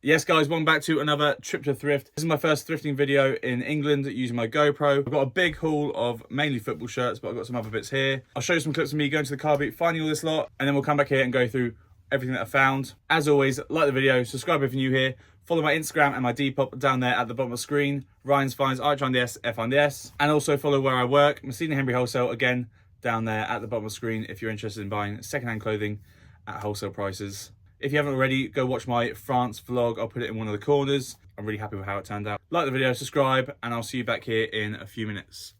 Yes guys, welcome back to another trip to thrift. This is my first thrifting video in England using my GoPro. I've got a big haul of mainly football shirts, but I've got some other bits here. I'll show you some clips of me going to the car boot, finding all this lot, and then we'll come back here and go through everything that I found. As always, like the video, subscribe if you're new here, follow my Instagram and my Depop down there at the bottom of the screen. Ryan's Finds, ITRINDS, FINDS. And also follow where I work, messinawholesale, again, down there at the bottom of the screen if you're interested in buying secondhand clothing at wholesale prices. If you haven't already, go watch my France vlog. I'll put it in one of the corners. I'm really happy with how it turned out. Like the video, subscribe, and I'll see you back here in a few minutes.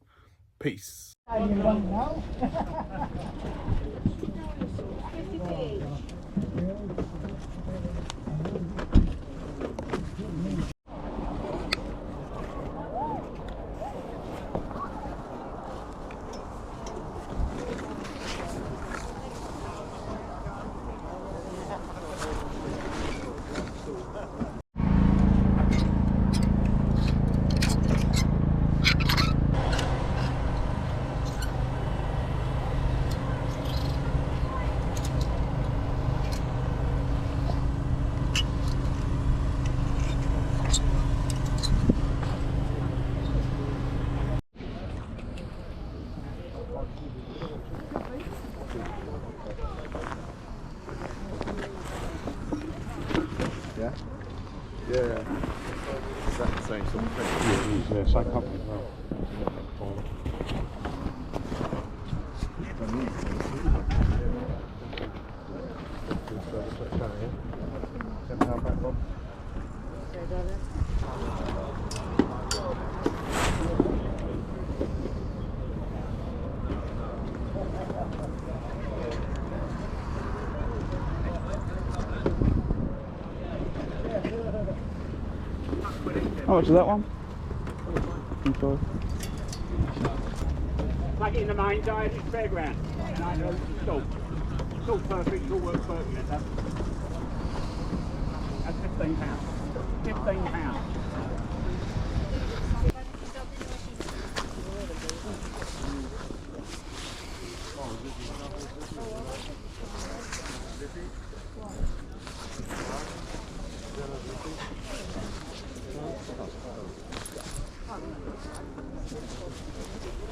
Peace. Yeah. Is that the same sort of thing? Yeah, same company as well. How much is that one? Plug in the main diet, it's fairground. And I know it's all. It's all perfect, it all works perfectly. That's £15. £15.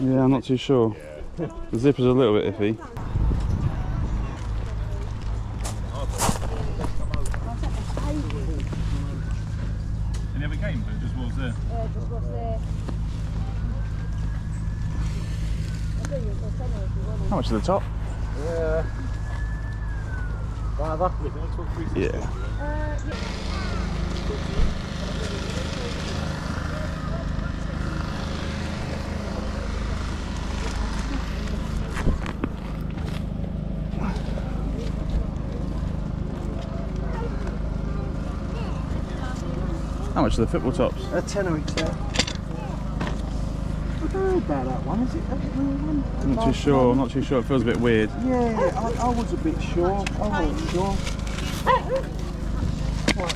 Yeah, I'm not too sure. The zipper's a little bit iffy. It never came, but it just was there. Yeah, it just was there. How much is the top? Yeah. Rather. Yeah. How much are the football tops? A tenner each there. I don't know about that one. Is it a real one? I'm not too sure. I'm not too sure. It feels a bit weird. Yeah, I was a bit sure. I wasn't sure. What?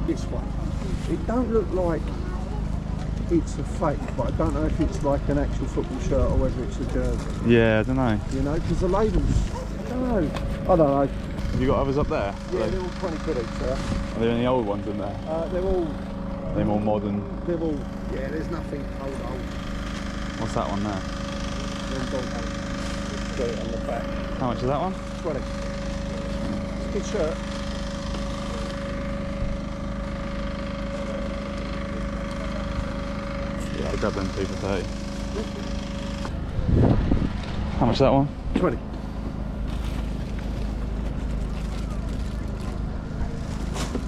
This one. It don't look like it's a fake, but I don't know if it's like an actual football shirt or whether it's a jersey. Yeah, I don't know. You know, because the labels, I don't know. Have you got others up there? Yeah, they're all 20 quid each, yeah. Are there any old ones in there? They're all... They're more modern. They're all... Yeah, there's nothing old. What's that one there? Got it on the back. How much is that one? 20. It's a good shirt. Yeah, I'll grab them two for 30. How much is that one? 20.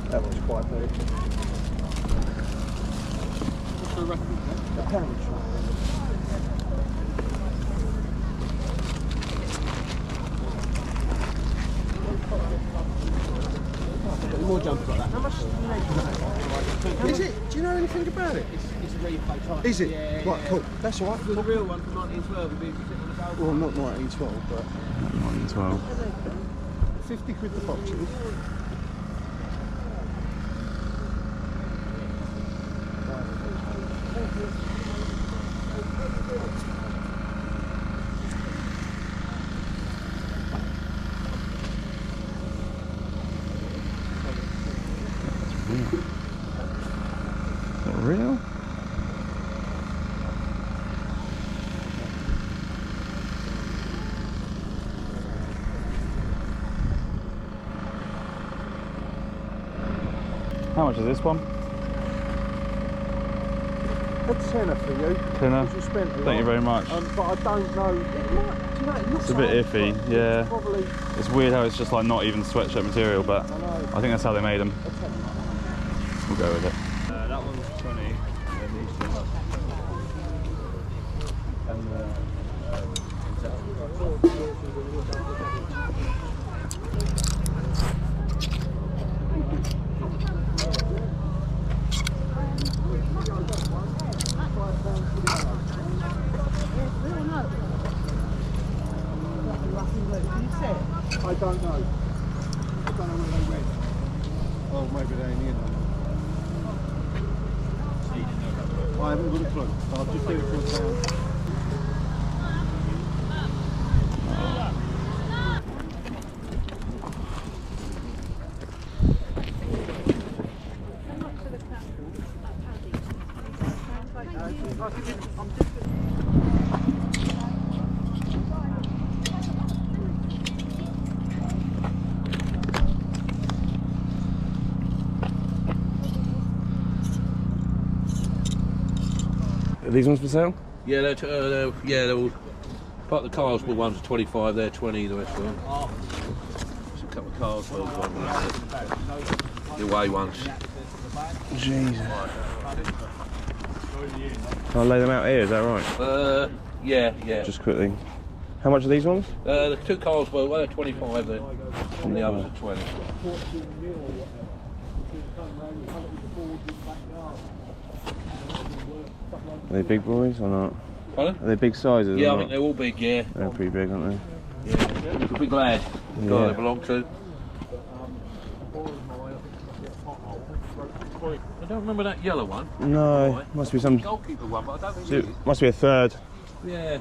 That one's quite big. What's the reference? A pound. More jumper like that. How much is it? Do you know anything about it? It's a replay type. Is it? Yeah, Right, cool. That's alright. The real one from 1912 would be if you sit on the gold. Well, not 1912, but 112. 50 quid the boxes. Not real? How much is this one? A tenner for you. Tenner? You spent a lot. Thank you very much. But I don't know. It might, do you know, it looks It's a bit like iffy, it's yeah. Probably, It's weird how it's just like not even sweatshirt material, but I know. I think that's how they made them. A tenner. We'll go with it. That one was 20, and these two are 'Cause I don't know. I don't know where they went. Oh, maybe they're in here now. I haven't got a clue. I'll just do it for a pound. Are these ones for sale? Yeah, they're all part of the Carlsberg ones are 25, they're 20, the rest of them. There's a couple of Carlsberg ones, the away ones. Jesus. I'll lay them out here, is that right? Yeah. Just quickly. How much are these ones? The two Carlsberg, well, they're 25 then, and the others are 20. Are they big boys or not? Pardon? Are they big sizes? Yeah, or I not? think they're all big, yeah. They're pretty big, aren't they? Yeah. Big lad, the guy they belong to. I don't remember that yellow one. No, must be some. Goalkeeper one, but I don't think So it it is. must be a third. Yeah.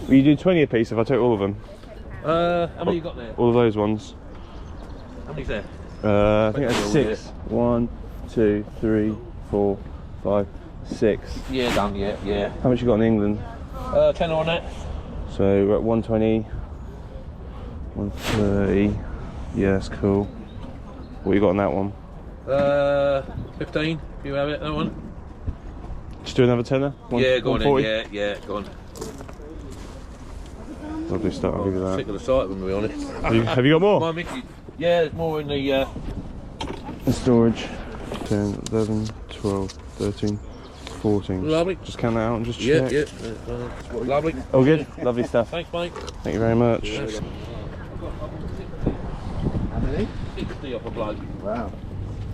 Will you do 20 a piece if I take all of them? How many you got there? All of those ones? How many's there? I think that's all, 6. 1, 2, 3, 4, 5, 6. Yeah, done, yeah. How much you got in England? 10 on that. So we're at 120, 130. Yeah, that's cool. What you got on that one? 15, if you have it, that one. Just do another tenner? Yeah, go on then, 140? yeah, go on. Lovely stuff, I'll give you Sick that. of the sight of them, to be honest. Have you got more? My Mickey. Yeah, there's more in the... In storage. 10, 11, 12, 13, 14. Lovely. Just count that out and just Yeah, check. lovely. All good? Lovely stuff. Thanks, mate. Thank you very much. 60 off a bloke. Wow.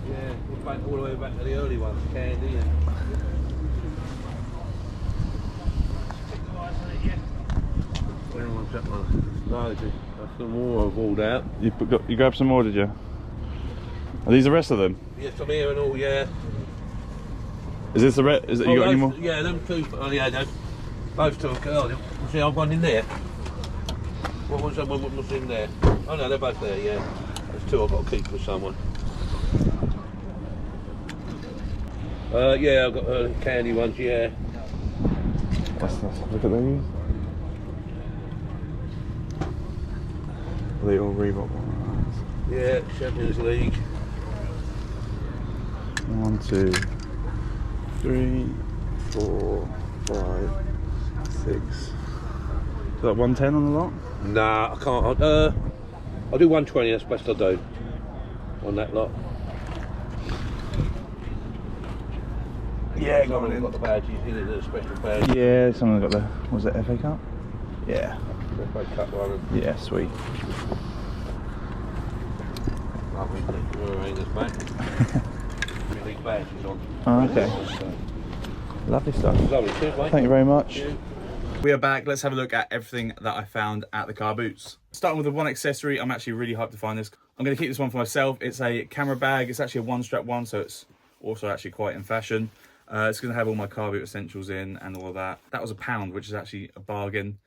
Yeah, we're back all the way back to the early ones, Candy and... Where was that one? No, that's some more I've hauled out. You grabbed some more, did you? Are these the rest of them? Yes, I'm here and all, yeah. Is this the rest? Is it, you got any more? Yeah, them two. Oh, yeah, those two. Oh, see, I've one in there. What was that one? What was in there? Oh no, they're both there. Yeah, there's two I've got to keep for someone. Yeah, I've got candy ones. Yeah. Let's look at these. Are they all Reebok ones? Yeah, Champions League. 1, 2, 3, 4, 5, 6. Is that 110 on the lot? Nah, I can't. I'll do 120. That's best I do on that lot. Yeah, Some of them got the badges in it. The special badge. Yeah, some of them got the. Was it FA Cup? Yeah. FA Cup one. Yeah, sweet. Lovely. We're this back. Big badges on. Oh, okay. Lovely stuff. Lovely. Cheers, mate. Thank you very much. We are back. Let's have a look at everything that I found at the car boots. Starting with the one accessory, I'm actually really hyped to find this. I'm going to keep this one for myself. It's a camera bag. It's actually a one-strap one, so it's also actually quite in fashion. It's going to have all my car boot essentials in and all of that. That was £1, which is actually a bargain.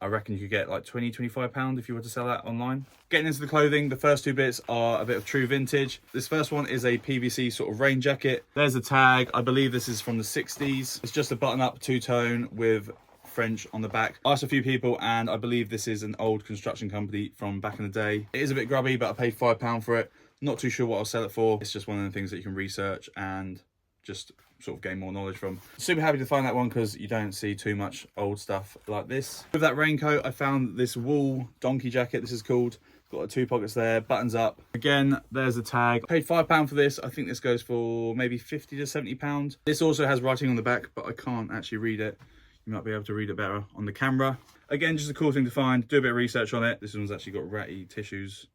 I reckon you could get like £20–25 if you were to sell that online. Getting into the clothing, the first two bits are a bit of true vintage. This first one is a PVC sort of rain jacket. There's a tag. I believe this is from the 60s. It's just a button-up two-tone with French on the back. I asked a few people and I believe this is an old construction company from back in the day. It is a bit grubby, but I paid £5 for it. Not too sure what I'll sell it for. It's just one of the things that you can research and just sort of gain more knowledge from. Super happy to find that one because you don't see too much old stuff like this. With that raincoat, I found this wool donkey jacket, this is called. Got 2 pockets there, buttons up. Again, there's a tag. Paid £5 for this. I think this goes for maybe £50 to £70. This also has writing on the back, but I can't actually read it. You might be able to read it better on the camera. Again, just a cool thing to find. Do a bit of research on it. This one's actually got ratty tissues,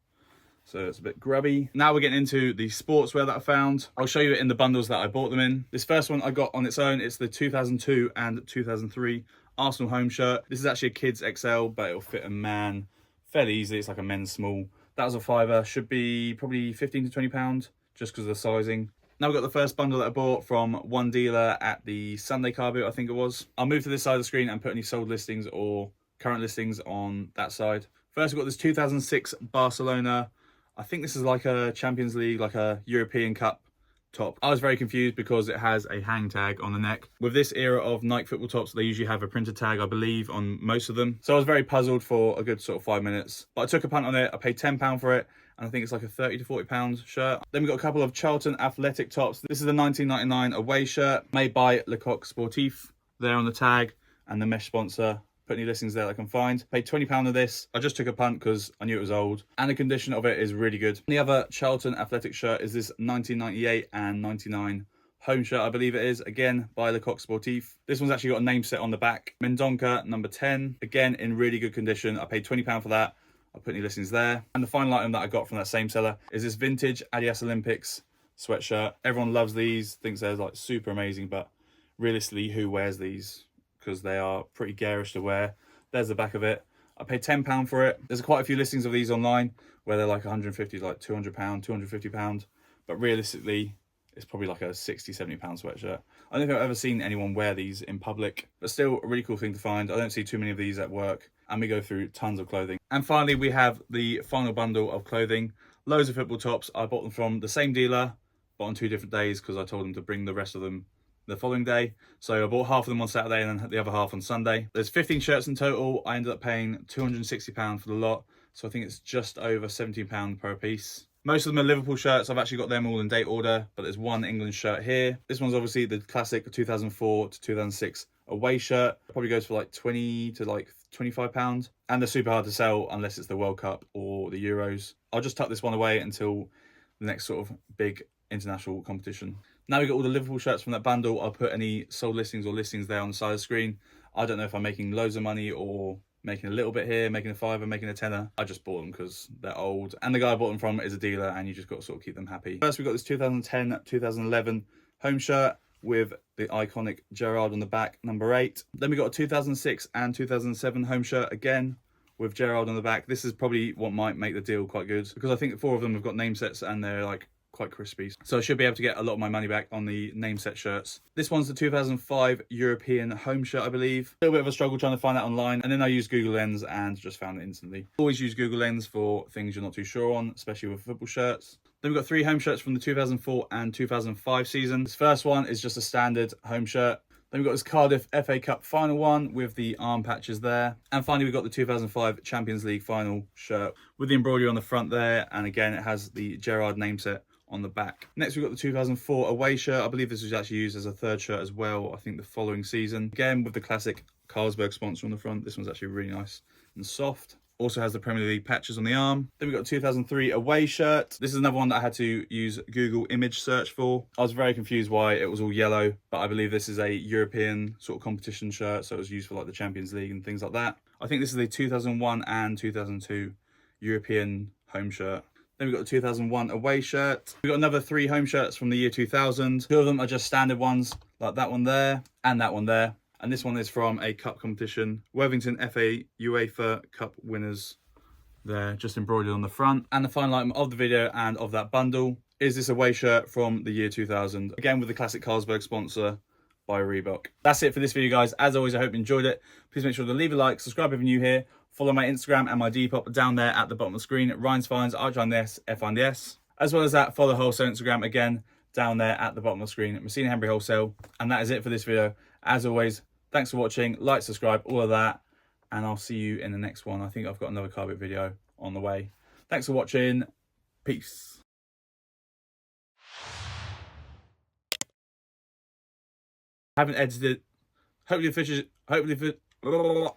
so it's a bit grubby. Now we're getting into the sportswear that I found. I'll show you it in the bundles that I bought them in. This first one I got on its own. It's the 2002 and 2003 Arsenal home shirt. This is actually a kid's XL, but it'll fit a man fairly easily. It's like a men's small. That was a £5. Should be probably £15 to £20 just because of the sizing. Now we've got the first bundle that I bought from one dealer at the Sunday CARBOOT, I think it was. I'll move to this side of the screen and put any sold listings or current listings on that side. First we've got this 2006 Barcelona. I think this is like a Champions League, like a European Cup top. I was very confused because it has a hang tag on the neck. With this era of Nike football tops, they usually have a printed tag, I believe, on most of them. So I was very puzzled for a good sort of 5 minutes. But I took a punt on it. I paid £10 for it. And I think it's like a £30 to £40 shirt. Then we've got a couple of Charlton athletic tops. This is a 1999 away shirt made by Le Coq Sportif. There on the tag and the mesh sponsor. Put any listings there that I can find. Paid £20 of this. I just took a punt because I knew it was old. And the condition of it is really good. The other Charlton athletic shirt is this 1998 and 99 home shirt, I believe it is. Again, by Le Coq Sportif. This one's actually got a name set on the back. Mendonca, number 10. Again, in really good condition. I paid £20 for that. I'll put any listings there. And the final item that I got from that same seller is this vintage Adidas Olympics sweatshirt. Everyone loves these, thinks they're like super amazing, but realistically, who wears these? Because they are pretty garish to wear. There's the back of it. I paid £10 for it. There's quite a few listings of these online where they're like 150 to like £200, £250. But realistically, it's probably like a £60–70 sweatshirt. I don't think I've ever seen anyone wear these in public, but still a really cool thing to find. I don't see too many of these at work, and we go through tons of clothing. And finally, we have the final bundle of clothing. Loads of football tops. I bought them from the same dealer, but on 2 different days because I told them to bring the rest of them the following day. So I bought half of them on Saturday and then the other half on Sunday. There's 15 shirts in total. I ended up paying £260 for the lot. So I think it's just over £17 per piece. Most of them are Liverpool shirts. I've actually got them all in date order, but there's one England shirt here. This one's obviously the classic 2004 to 2006 away shirt. Probably goes for like 20 to like £25. And they're super hard to sell unless it's the World Cup or the Euros. I'll just tuck this one away until the next sort of big international competition. Now we've got all the Liverpool shirts from that bundle. I'll put any sold listings or listings there on the side of the screen. I don't know if I'm making loads of money or making a little bit here, making a £5, making a £10. I just bought them because they're old. And the guy I bought them from is a dealer and you just got to sort of keep them happy. First, we've got this 2010-2011 home shirt with the iconic Gerrard on the back, number 8. Then we got a 2006 and 2007 home shirt again with Gerrard on the back. This is probably what might make the deal quite good because I think 4 of them have got name sets and they're like quite crispy. So I should be able to get a lot of my money back on the name set shirts. This one's the 2005 European home shirt, I believe. A little bit of a struggle trying to find that online. And then I used Google Lens and just found it instantly. Always use Google Lens for things you're not too sure on, especially with football shirts. Then we've got 3 home shirts from the 2004 and 2005 season. This first one is just a standard home shirt. Then we've got this Cardiff FA Cup final one with the arm patches there. And finally, we've got the 2005 Champions League final shirt with the embroidery on the front there. And again, it has the Gerrard name set on the back. Next, we've got the 2004 away shirt. I believe this was actually used as a 3rd shirt as well, I think the following season. Again, with the classic Carlsberg sponsor on the front. This one's actually really nice and soft. Also has the Premier League patches on the arm. Then we've got a 2003 away shirt. This is another one that I had to use Google image search for. I was very confused why it was all yellow, but I believe this is a European sort of competition shirt, so it was used for like the Champions League and things like that. I think this is a 2001 and 2002 European home shirt. Then we've got the 2001 away shirt. We've got another 3 home shirts from the year 2000. 2 of them are just standard ones, like that one there and that one there. And this one is from a cup competition. Worthington FA UEFA Cup winners there, just embroidered on the front. And the final item of the video and of that bundle is this away shirt from the year 2000. Again, with the classic Carlsberg sponsor by Reebok. That's it for this video, guys. As always, I hope you enjoyed it. Please make sure to leave a like, subscribe if you're new here, follow my Instagram and my Depop down there at the bottom of the screen. Ryan's Finds, RJS, FNDS. As well as that, follow Wholesale Instagram again down there at the bottom of the screen. Messina Wholesale. And that is it for this video. As always, thanks for watching. Like, subscribe, all of that. And I'll see you in the next one. I think I've got another CARBOOT video on the way. Thanks for watching. Peace. Haven't edited. Hopefully the fish is.